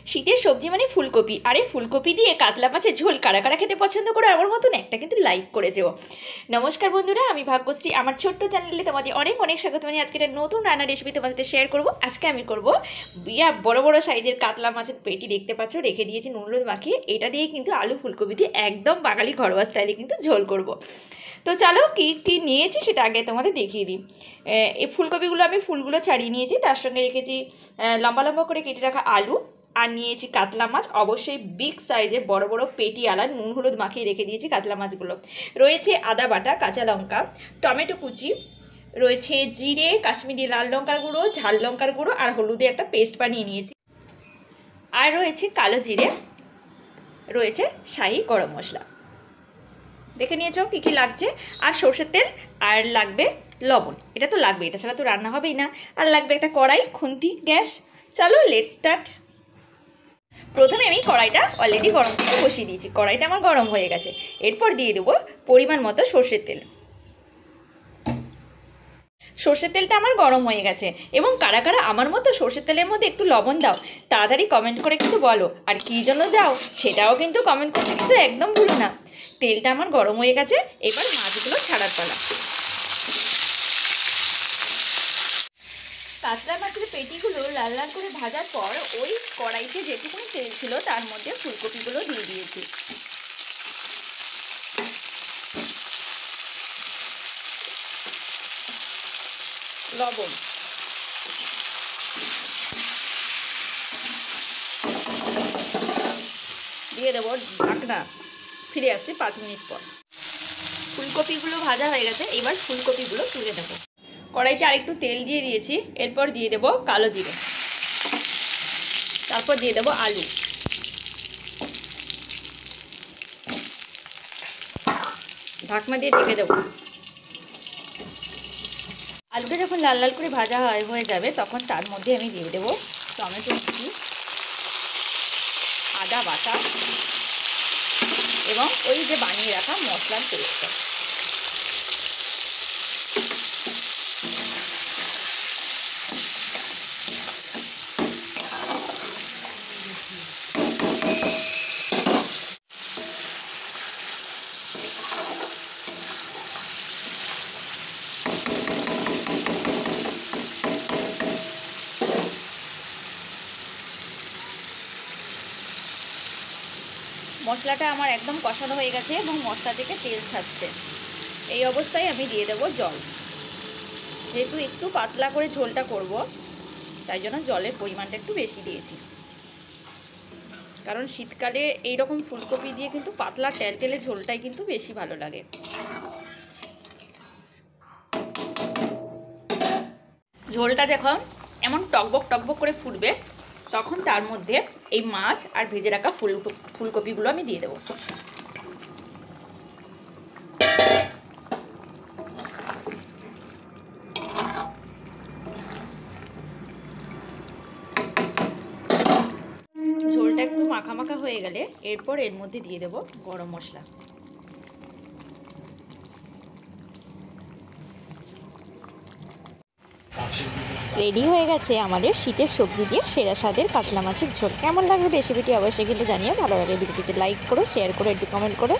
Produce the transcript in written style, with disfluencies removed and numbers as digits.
শীতের সবজি মানে ফুলকপি। আরে ফুলকপি দিয়ে কাতলা মাছের ঝোল কারা কারা খেতে পছন্দ করো আমার মতন একটা কিন্তু লাইক করে যেও। নমস্কার বন্ধুরা, আমি ভাগ্যশ্রী। আমার ছোট্ট চ্যানেলে তোমাদের অনেক অনেক স্বাগত। মানে আজকে একটা নতুন রান্নার রেসিপি তোমাদের সাথে শেয়ার করব। আজকে আমি করব বড় বড় সাইজের কাতলা মাছের পেটি, দেখতে পাচ্ছ রেখে দিয়েছি নুন হলুদ মাখিয়ে। এটা দিয়ে কিন্তু আলু ফুলকপি দিয়ে একদম বাঙালি ঘরোয়া স্টাইলে কিন্তু ঝোল করব। তো চলো কী কী নিয়েছি সেটা আগে তোমাদের দেখিয়ে দিই। এই ফুলকপিগুলো আমি ফুলগুলো ছাড়িয়ে নিয়েছি, তার সঙ্গে রেখেছি লম্বা লম্বা করে কেটে রাখা আলু, আর নিয়েছি কাতলা মাছ, অবশ্যই বিগ সাইজে বড় বড় পেটি আলা, নুন হলুদ মাখিয়ে রেখে দিয়েছি কাতলা মাছগুলো। রয়েছে আদা বাটা, কাঁচা লঙ্কা, টমেটো কুচি, রয়েছে জিরে, কাশ্মীরি লাল লঙ্কার গুঁড়ো, ঝাল লঙ্কার গুঁড়ো আর হলুদে একটা পেস্ট বানিয়ে নিয়েছি, আর রয়েছে কালো জিরে, রয়েছে শাহি গরম মশলা। দেখে নিয়েছো কী কী লাগছে। আর সর্ষের তেল, আর লাগবে লবণ। এটা তো লাগবে, এটা ছাড়া তো রান্না হবেই না। আর লাগবে একটা কড়াই, খুন্তি, গ্যাস। চলো লেটস স্টার্ট। প্রথমে আমি কড়াইটা অলরেডি গরম করতে বসিয়ে দিয়েছি। কড়াইটা আমার গরম হয়ে গেছে। এরপর দিয়ে দেবো পরিমাণ মতো সর্ষের তেল। সর্ষের তেলটা আমার গরম হয়ে গেছে। এবং কারা কারা আমার মতো সর্ষের তেলের মধ্যে একটু লবণ দাও তাড়াতাড়ি কমেন্ট করে কিন্তু বলো। আর কী জন্য দাও সেটাও কিন্তু কমেন্ট করতে কিন্তু একদম ভুলো না। তেলটা আমার গরম হয়ে গেছে, এবার মাছগুলো ছাড়ার পালা। কাতলা মাছের পেটিগুলো লাল লাল করে ভাজার পর ওই কড়াইতে যেটুকুনি তেল ছিল তার মধ্যে ফুলকপিগুলো দিয়ে দিয়েছি। লবণ, দিয়ে দেবো ঢাকনা। ফিরে আসছি 5 মিনিট পর। ফুলকপিগুলো ভাজা হয়ে গেছে, এবার ফুলকপিগুলো তুলে দেবো। কড়াইতে আরেকটু তেল দিয়ে দিয়েছি। এরপর দিয়ে দেবো কালো জিরে, তারপর দিয়ে দেবো আলু, ঢাকনা দিয়ে ঢেকে দেবো। আলুটা যখন লাল লাল করে ভাজা হয়ে যাবে তখন তার মধ্যে আমি দিয়ে দেবো টমেটো কুচি, আদা বাটা এবং ওই যে বানিয়ে রাখা মশলার পেস্টটা। মশলাটা আমার একদম কষানো হয়ে গেছে এবং মশলা থেকে তেল ছাড়ছে। এই অবস্থায় আমি দিয়ে দেবো জল। যেহেতু একটু পাতলা করে ঝোলটা করব তাই জন্য জলের পরিমাণটা একটু বেশি দিয়েছি। কারণ শীতকালে এইরকম ফুলকপি দিয়ে কিন্তু পাতলা টেলটেলে ঝোলটাই কিন্তু বেশি ভালো লাগে। ঝোলটা যখন এমন টকবক টকবক করে ফুটবে তখন তার মধ্যে এই মাছ আর ভেজে রাখা ফুলকপিগুলো আমি দিয়ে দেবো। ঝোলটা একটু মাখা মাখা হয়ে গেলে এরপর এর মধ্যে দিয়ে দেবো গরম মশলা। রেডি হয়ে গেছে আমাদের শীতের সবজি দিয়ে সেরা স্বাদের কাতলা মাছের ঝোল। কেমন লাগলো রেসিপিটি অবশ্যই কিন্তু জানিও। ভালো লাগে ভিডিওটিতে লাইক করো, শেয়ার করো, একটু কমেন্ট করো।